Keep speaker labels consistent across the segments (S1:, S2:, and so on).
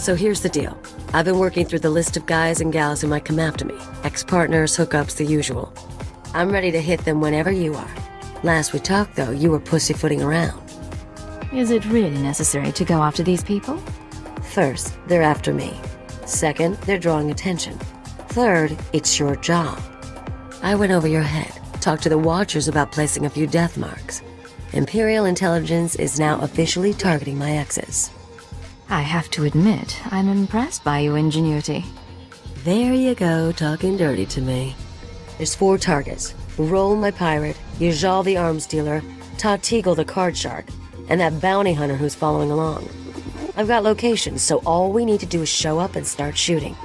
S1: So here's the deal. I've been working through the list of guys and gals who might come after me. Ex-partners, hookups, the usual. I'm ready to hit them whenever you are. Last we talked, though, you were pussyfooting around.
S2: Is it really necessary to go after these people?
S1: First, they're after me. Second, they're drawing attention. Third, it's your job. I went over your head, talked to the Watchers about placing a few death marks. Imperial intelligence is now officially targeting my exes.
S2: I have to admit, I'm impressed by your ingenuity.
S1: There you go, talking dirty to me. There's 4 targets. Roll my pirate, Yajal the arms dealer, Todd Teagle the card shark, and that bounty hunter who's following along. I've got locations, so all we need to do is show up and start shooting.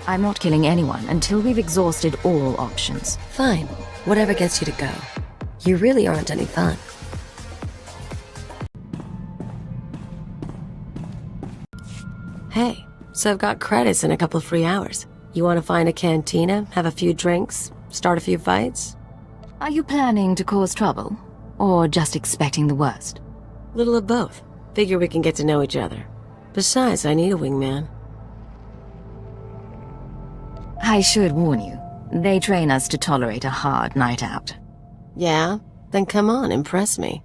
S2: I'm not killing anyone until we've exhausted all options.
S1: Fine. Whatever gets you to go. You really aren't any fun. Hey, so I've got credits and a couple of free hours. You want to find a cantina, have a few drinks, start a few fights?
S2: Are you planning to cause trouble? Or just expecting the worst?
S1: Little of both. Figure we can get to know each other. Besides, I need a wingman.
S2: I should warn you, they train us to tolerate a hard night out.
S1: Yeah? Then come on, impress me.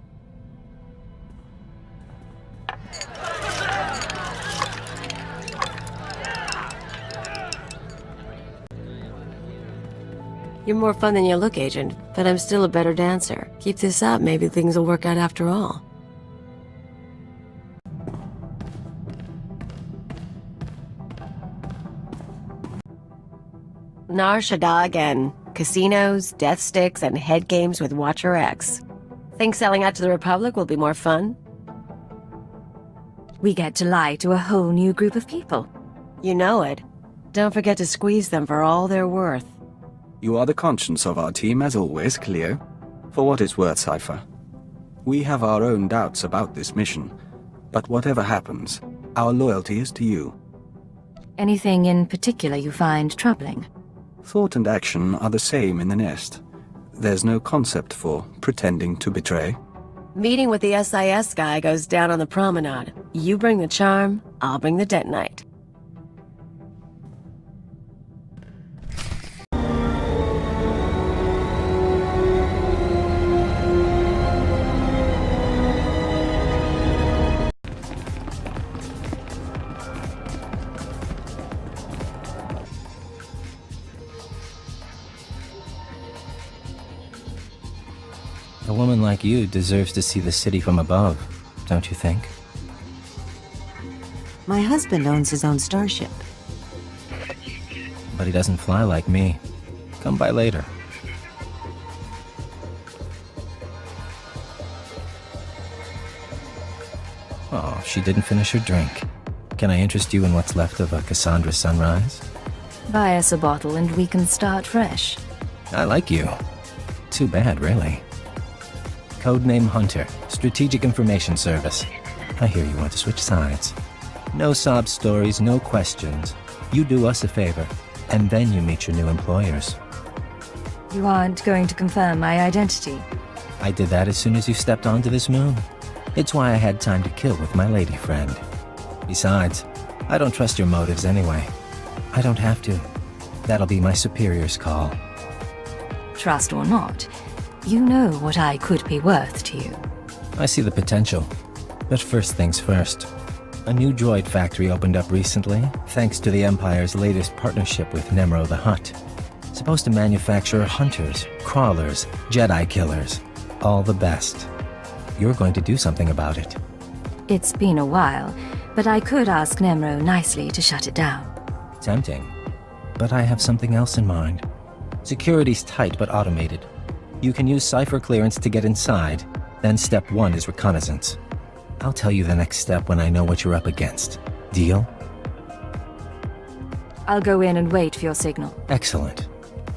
S1: You're more fun than you look, Agent, but I'm still a better dancer. Keep this up, maybe things will work out after all. Nar Shaddaa again. Casinos, death sticks, and head games with Watcher X. Think selling out to the Republic will be more fun?
S2: We get to lie to a whole new group of people.
S1: You know it. Don't forget to squeeze them for all they're worth.
S3: You are the conscience of our team, as always, Cleo. For what it's worth, Cypher. We have our own doubts about this mission, but whatever happens, our loyalty is to you.
S2: Anything in particular you find troubling?
S3: Thought and action are the same in the nest. There's no concept for pretending to betray.
S1: Meeting with the SIS guy goes down on the promenade. You bring the charm, I'll bring the detonite.
S4: A woman like you deserves to see the city from above, don't you think?
S5: My husband owns his own starship.
S4: But he doesn't fly like me. Come by later. Oh, she didn't finish her drink. Can I interest you in what's left of a Cassandra sunrise?
S2: Buy us a bottle and we can start fresh.
S4: I like you. Too bad, really. Codename Hunter, Strategic Information Service. I hear you want to switch sides. No sob stories, no questions. You do us a favor, and then you meet your new employers.
S2: You aren't going to confirm my identity?
S4: I did that as soon as you stepped onto this moon. It's why I had time to kill with my lady friend. Besides, I don't trust your motives anyway. I don't have to. That'll be my superior's call.
S2: Trust or not, you know what I could be worth to you.
S4: I see the potential. But first things first. A new droid factory opened up recently, thanks to the Empire's latest partnership with Nemro the Hutt. Supposed to manufacture hunters, crawlers, Jedi killers. All the best. You're going to do something about it.
S2: It's been a while, but I could ask Nemro nicely to shut it down.
S4: Tempting. But I have something else in mind. Security's tight but automated. You can use cipher clearance to get inside, then step 1 is reconnaissance. I'll tell you the next step when I know what you're up against. Deal?
S2: I'll go in and wait for your signal.
S4: Excellent.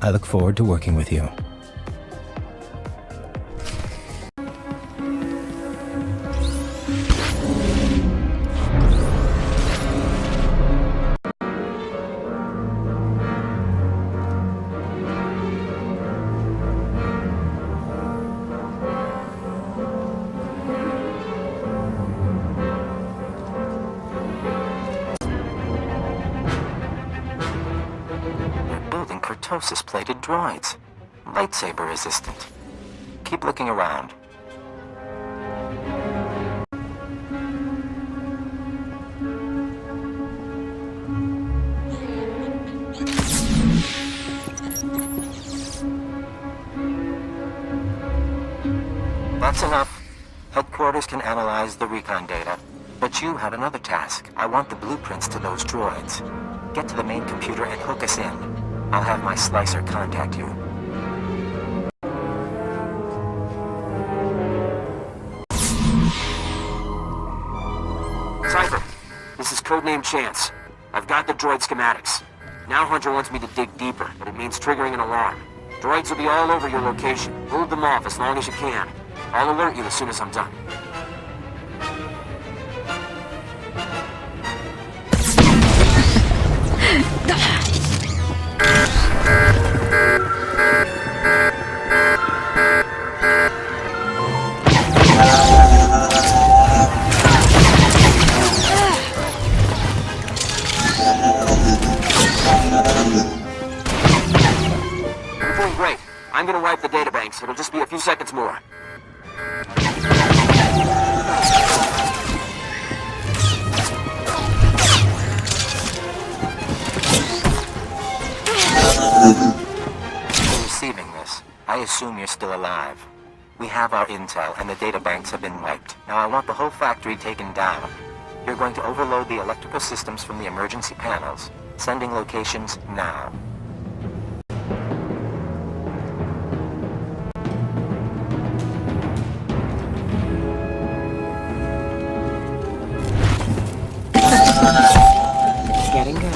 S4: I look forward to working with you.
S6: narcosis-plated droids. Lightsaber resistant. Keep looking around. That's enough. Headquarters can analyze the recon data. But you have another task. I want the blueprints to those droids. Get to the main computer and hook us in. I'll have my slicer contact you.
S7: Cypher, this is codename Chance. I've got the droid schematics. Now Hunter wants me to dig deeper, but it means triggering an alarm. Droids will be all over your location. Hold them off as long as you can. I'll alert you as soon as I'm done. You're doing great. I'm gonna wipe the databanks. It'll just be a few seconds more.
S6: Receiving this. I assume you're still alive. We have our intel, and the databanks have been wiped. Now I want the whole factory taken down. You're going to overload the electrical systems from the emergency panels. Sending locations now.
S5: It's getting good.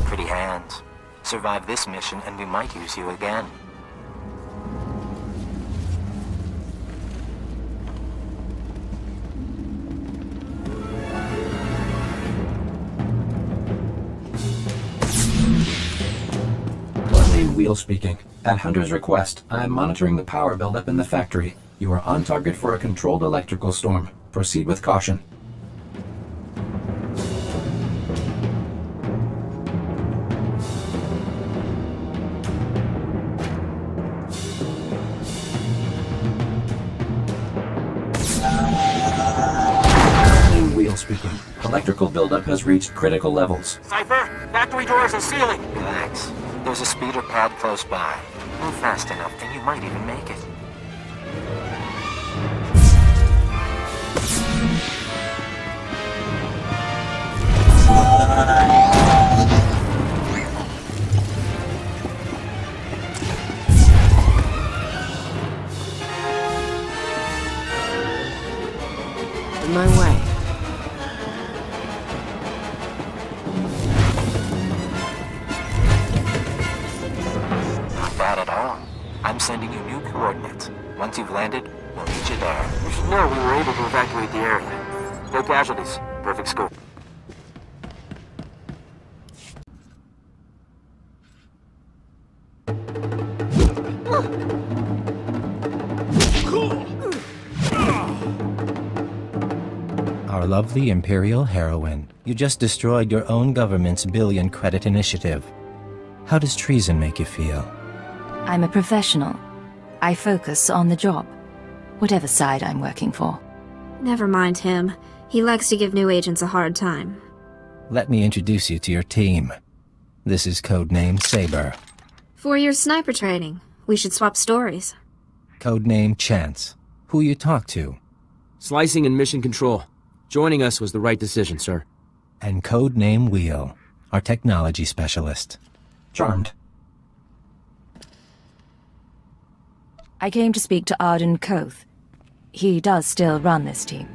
S6: Pretty hands. Survive this mission and we might use you again.
S8: Wheel speaking. At Hunter's request, I am monitoring the power buildup in the factory. You are on target for a controlled electrical storm. Proceed with caution. Wheel speaking. Electrical buildup has reached critical levels.
S7: Cypher, factory doors and ceiling.
S6: Relax. There's a speeder pad close by. Move fast enough and you might even make it.
S5: In my way.
S6: Not bad at all. I'm sending you new coordinates. Once you've landed, we'll meet you there.
S7: You should know we were able to evacuate the area. No casualties. Perfect scope.
S4: Our lovely Imperial heroine. You just destroyed your own government's billion-credit initiative. How does treason make you feel?
S2: I'm a professional. I focus on the job, whatever side I'm working for.
S9: Never mind him. He likes to give new agents a hard time.
S4: Let me introduce you to your team. This is codename Saber.
S9: 4 years sniper training. We should swap stories.
S4: Codename Chance. Who you talk to?
S7: Slicing and mission control. Joining us was the right decision, sir.
S4: And codename Wheel, our technology specialist.
S8: Charmed.
S2: I came to speak to Arden Koth. He does still run this team.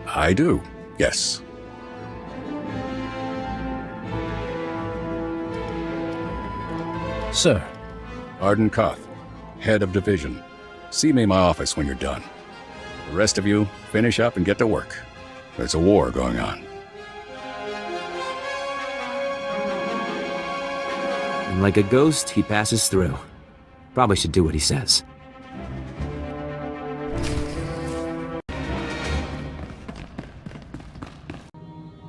S10: I do, yes.
S4: Sir.
S10: Arden Koth, head of division. See me in my office when you're done. The rest of you, finish up and get to work. There's a war going on.
S7: And like a ghost, he passes through. Probably should do what he says.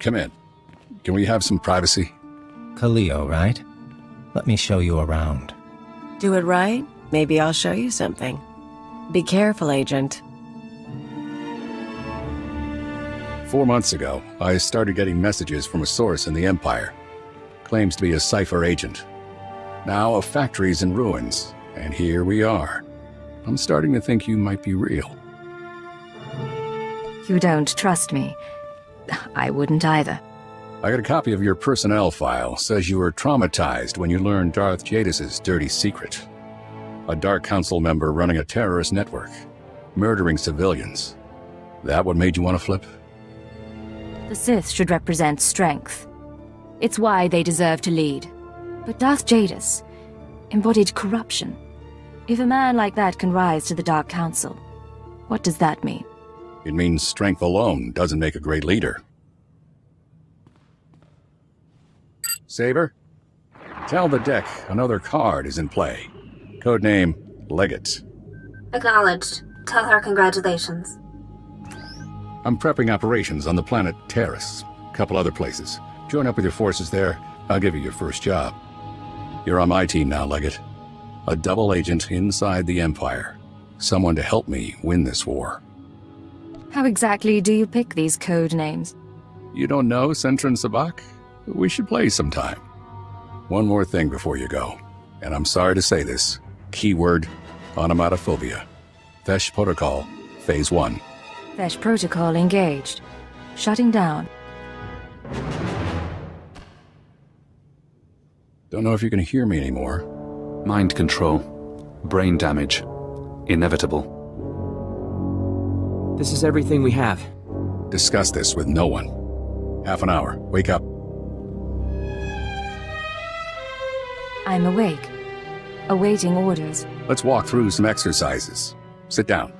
S10: come in. Can we have some privacy?
S4: Khalil, right? Let me show you around.
S5: Do it right, maybe I'll show you something. Be careful, Agent.
S10: 4 months ago, I started getting messages from a source in the Empire. Claims to be a SWTOR agent. Now a factory's in ruins, and here we are. I'm starting to think you might be real.
S2: You don't trust me. I wouldn't either.
S10: I got a copy of your personnel file. Says you were traumatized when you learned Darth Jadis's dirty secret. A Dark Council member running a terrorist network, murdering civilians. That what made you want to flip?
S2: The Sith should represent strength. It's why they deserve to lead. But Darth Jadis embodied corruption. If a man like that can rise to the Dark Council, what does that mean?
S10: It means strength alone doesn't make a great leader. Saber, tell the deck another card is in play. Codename Legate.
S9: Acknowledged. Tell her congratulations.
S10: I'm prepping operations on the planet Terrace. Couple other places. Join up with your forces there. I'll give you your first job. You're on my team now, Legate. A double agent inside the Empire. Someone to help me win this war.
S2: How exactly do you pick these code names?
S10: You don't know Centron Sabak? We should play sometime. One more thing before you go, and I'm sorry to say this. Keyword, onomatophobia. Fesh Protocol, Phase 1.
S2: Fesh Protocol engaged. Shutting down.
S10: Don't know if you can hear me anymore.
S11: Mind control. Brain damage. Inevitable.
S7: This is everything we have.
S10: Discuss this with no one. Half an hour. Wake up.
S2: I'm awake. Awaiting orders.
S10: Let's walk through some exercises. Sit down.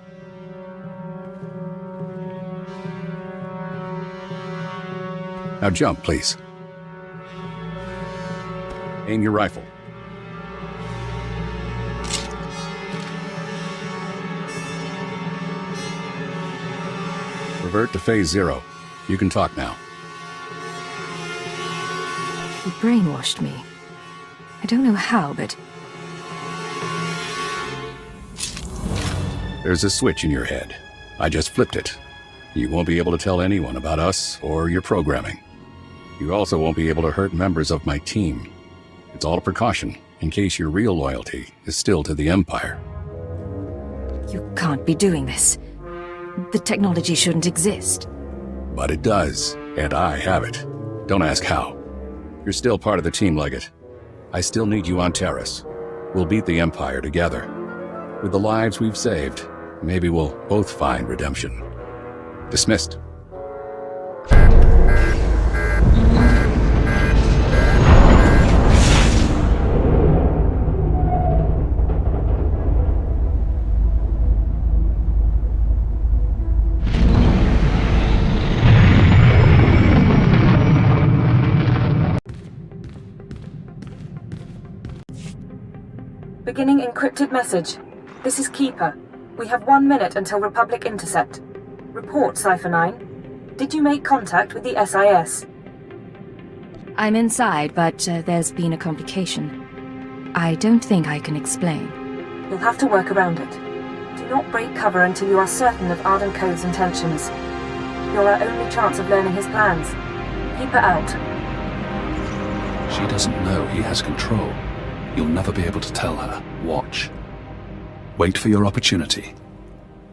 S10: Now jump, please. Aim your rifle. Revert to Phase 0. You can talk now.
S2: You brainwashed me. I don't know how, but...
S10: There's a switch in your head. I just flipped it. You won't be able to tell anyone about us or your programming. You also won't be able to hurt members of my team. It's all a precaution, in case your real loyalty is still to the Empire.
S2: You can't be doing this. The technology shouldn't exist.
S10: But it does, and I have it. Don't ask how. You're still part of the team, Legate. I still need you on Terrace. We'll beat the Empire together. With the lives we've saved, maybe we'll both find redemption. Dismissed.
S12: Beginning encrypted message. This is Keeper. We have 1 minute until Republic intercept. Report, Cypher 9. Did you make contact with the SIS?
S2: I'm inside, but there's been a complication. I don't think I can explain.
S12: You'll have to work around it. Do not break cover until you are certain of Arden Code's intentions. You're our only chance of learning his plans. Keeper out.
S11: She doesn't know he has control. You'll never be able to tell her. Watch. Wait for your opportunity.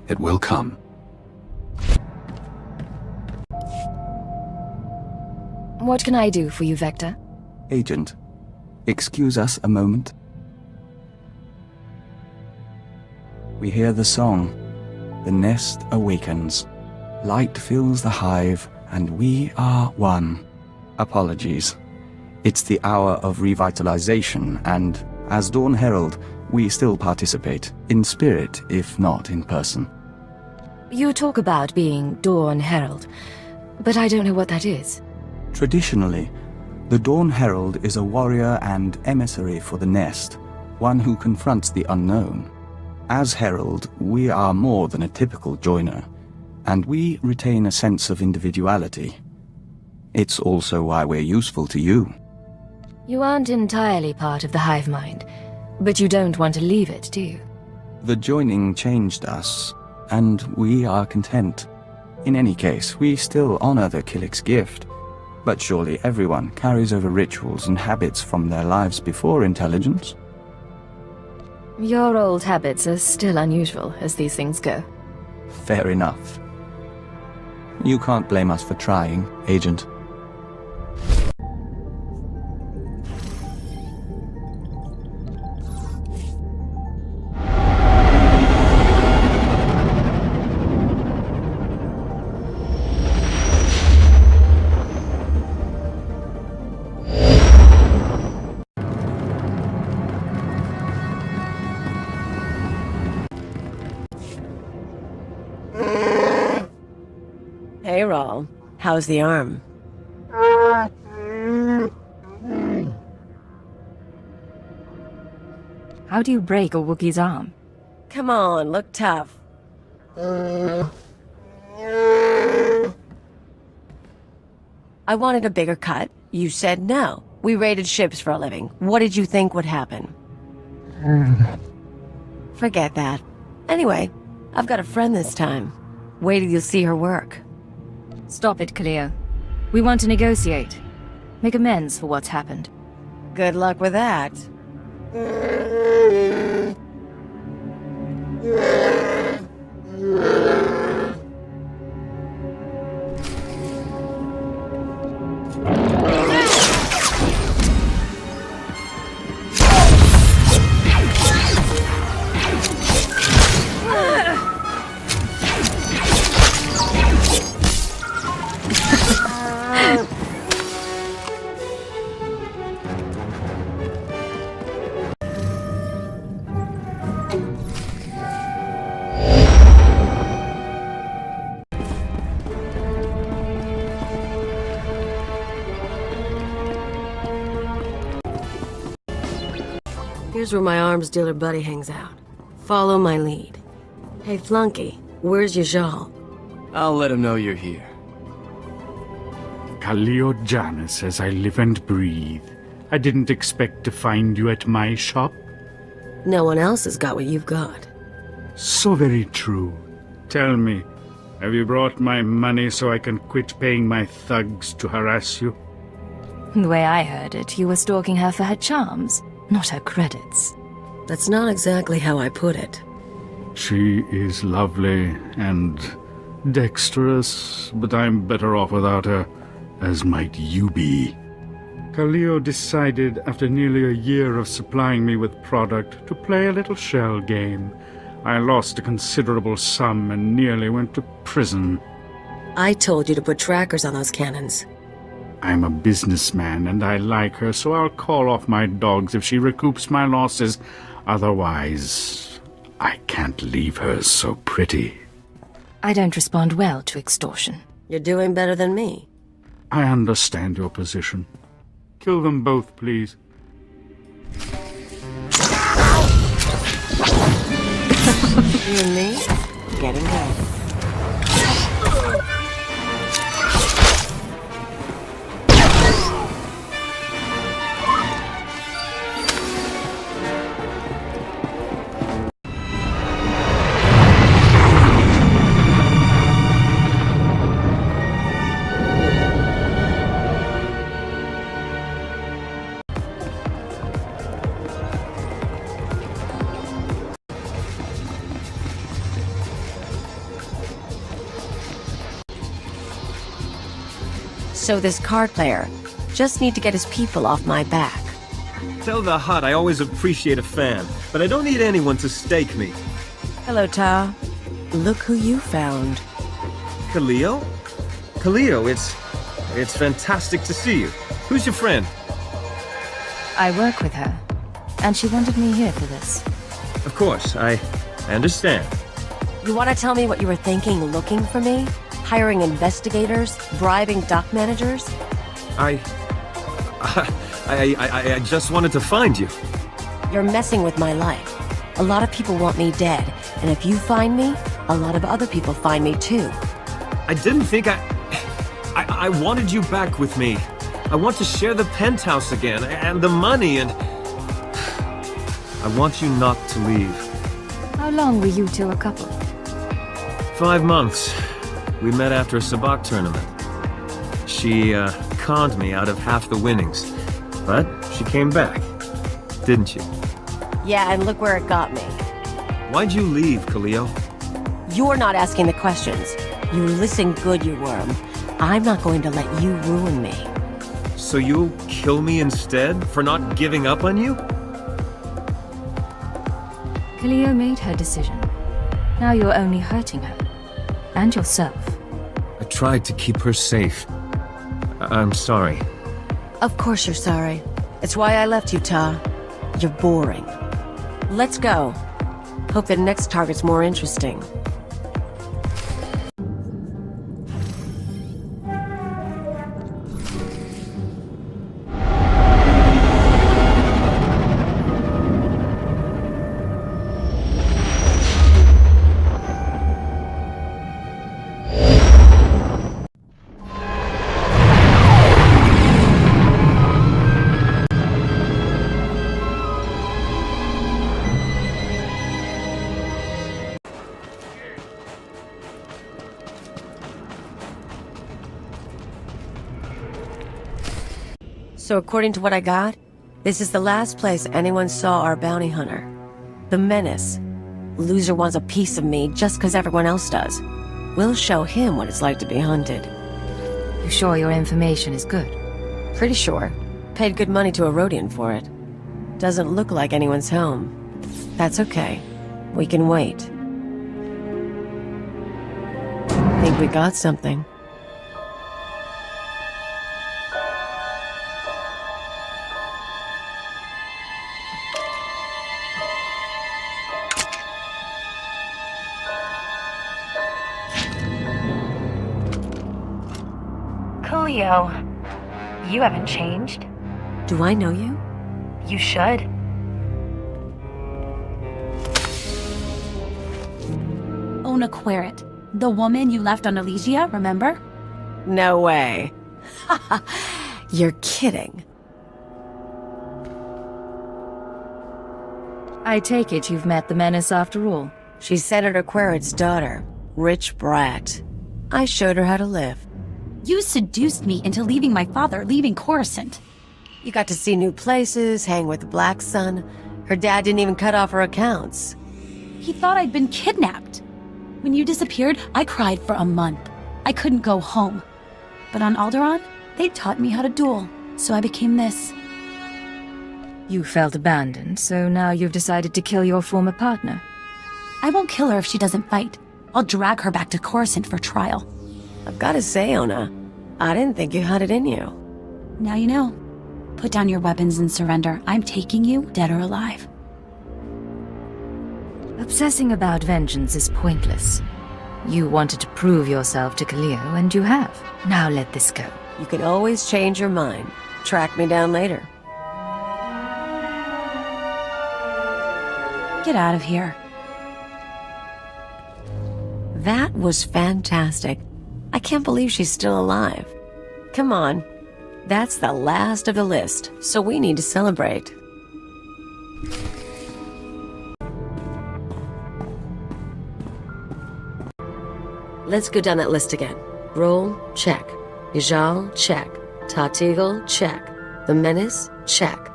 S11: It will come.
S2: What can I do for you, Vector?
S3: Agent, excuse us a moment. We hear the song. The nest awakens. Light fills the hive, and we are one. Apologies. It's the hour of revitalization, and as Dawn Herald, we still participate, in spirit, if not in person.
S2: You talk about being Dawn Herald, but I don't know what that is.
S3: Traditionally, the Dawn Herald is a warrior and emissary for the nest, one who confronts the unknown. As Herald, we are more than a typical joiner, and we retain a sense of individuality. It's also why we're useful to you.
S2: You aren't entirely part of the hive mind, but you don't want to leave it, do you?
S3: The joining changed us, and we are content. In any case, we still honor the Killik's gift, but surely everyone carries over rituals and habits from their lives before intelligence.
S2: Your old habits are still unusual as these things go.
S3: Fair enough. You can't blame us for trying, Agent.
S5: Hey, Rawl. How's the arm?
S2: How do you break a Wookiee's arm?
S5: Come on, look tough. I wanted a bigger cut. You said no. We raided ships for a living. What did you think would happen? Forget that. Anyway, I've got a friend this time. Wait till you see her work.
S2: Stop it, Cleo. We want to negotiate. Make amends for what's happened.
S5: Good luck with that.
S1: Here's where my arms dealer buddy hangs out. Follow my lead. Hey, Flunky, where's Yajal?
S13: I'll let him know you're here.
S14: Khalil Janus, as I live and breathe. I didn't expect to find you at my shop.
S1: No one else has got what you've got.
S14: So very true. Tell me, have you brought my money so I can quit paying my thugs to harass you?
S2: The way I heard it, you were stalking her for her charms, not her credits.
S1: That's not exactly how I put it.
S14: She is lovely and dexterous, but I'm better off without her, as might you be. Khalil decided, after nearly a year of supplying me with product, to play a little shell game. I lost a considerable sum and nearly went to prison.
S1: I told you to put trackers on those cannons.
S14: I'm a businessman, and I like her, so I'll call off my dogs if she recoups my losses. Otherwise, I can't leave her so pretty.
S2: I don't respond well to extortion.
S1: You're doing better than me.
S14: I understand your position. Kill them both, please.
S5: You and me? Getting good. So this card player just need to get his people off my back.
S13: Tell the Hutt I always appreciate a fan, but I don't need anyone to stake me.
S5: Hello, Ta. Look who you found.
S13: Khalil? Khalil, it's fantastic to see you. Who's your friend?
S2: I work with her, and she wanted me here for this.
S13: Of course, I understand.
S5: You want to tell me what you were thinking looking for me? Hiring investigators? Bribing dock managers?
S13: I just wanted to find you.
S5: You're messing with my life. A lot of people want me dead, and if you find me, a lot of other people find me too.
S13: I didn't think I wanted you back with me. I want to share the penthouse again, and the money, and... I want you not to leave.
S2: How long were you two a couple?
S13: 5 months. We met after a sabacc tournament. She, conned me out of half the winnings. But she came back. Didn't you?
S5: Yeah, and look where it got me.
S13: Why'd you leave, Khalil?
S5: You're not asking the questions. You listen good, you worm. I'm not going to let you ruin me.
S13: So you'll kill me instead for not giving up on you?
S2: Cleo made her decision. Now you're only hurting her. And yourself.
S13: I tried to keep her safe. I'm sorry.
S5: Of course you're sorry. It's why I left you, Ta. You're boring. Let's go. Hope the next target's more interesting. So according to what I got, this is the last place anyone saw our bounty hunter. The Menace. Loser wants a piece of me just because everyone else does. We'll show him what it's like to be hunted.
S2: You sure your information is good?
S5: Pretty sure. Paid good money to a Rhodian for it. Doesn't look like anyone's home. That's okay. We can wait. Think we got something.
S15: Cleo, you haven't changed.
S5: Do I know you?
S15: You should.
S16: Ona Querrit, the woman you left on Elysia, remember?
S5: No way. You're kidding.
S2: I take it you've met the Menace after all.
S5: She's Senator Querrit's daughter. Rich brat. I showed her how to live.
S16: You seduced me into leaving my father, leaving Coruscant.
S5: You got to see new places, hang with the Black Sun. Her dad didn't even cut off her accounts.
S16: He thought I'd been kidnapped. When you disappeared, I cried for a month. I couldn't go home. But on Alderaan, they taught me how to duel, so I became this.
S2: You felt abandoned, so now you've decided to kill your former partner.
S16: I won't kill her if she doesn't fight. I'll drag her back to Coruscant for trial.
S5: I've got to say, Ona, I didn't think you had it in you.
S16: Now you know. Put down your weapons and surrender. I'm taking you, dead or alive.
S2: Obsessing about vengeance is pointless. You wanted to prove yourself to Cleo, and you have. Now let this go.
S5: You can always change your mind. Track me down later.
S16: Get out of here.
S5: That was fantastic. I can't believe she's still alive. Come on. That's the last of the list, so we need to celebrate. Let's go down that list again. Roll, check. Ijal, check. Tatigel, check. The Menace, check.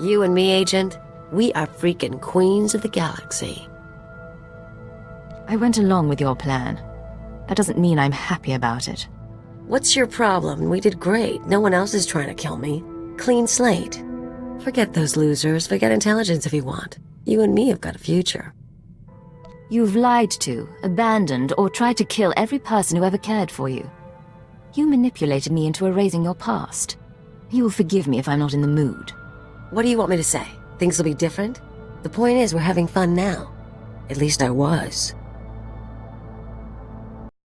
S5: You and me, Agent, we are freaking queens of the galaxy.
S2: I went along with your plan. That doesn't mean I'm happy about it.
S5: What's your problem? We did great. No one else is trying to kill me. Clean slate. Forget those losers. Forget intelligence if you want. You and me have got a future.
S2: You've lied to, abandoned, or tried to kill every person who ever cared for you. You manipulated me into erasing your past. You'll forgive me if I'm not in the mood.
S5: What do you want me to say? Things will be different? The point is, we're having fun now. At least I was.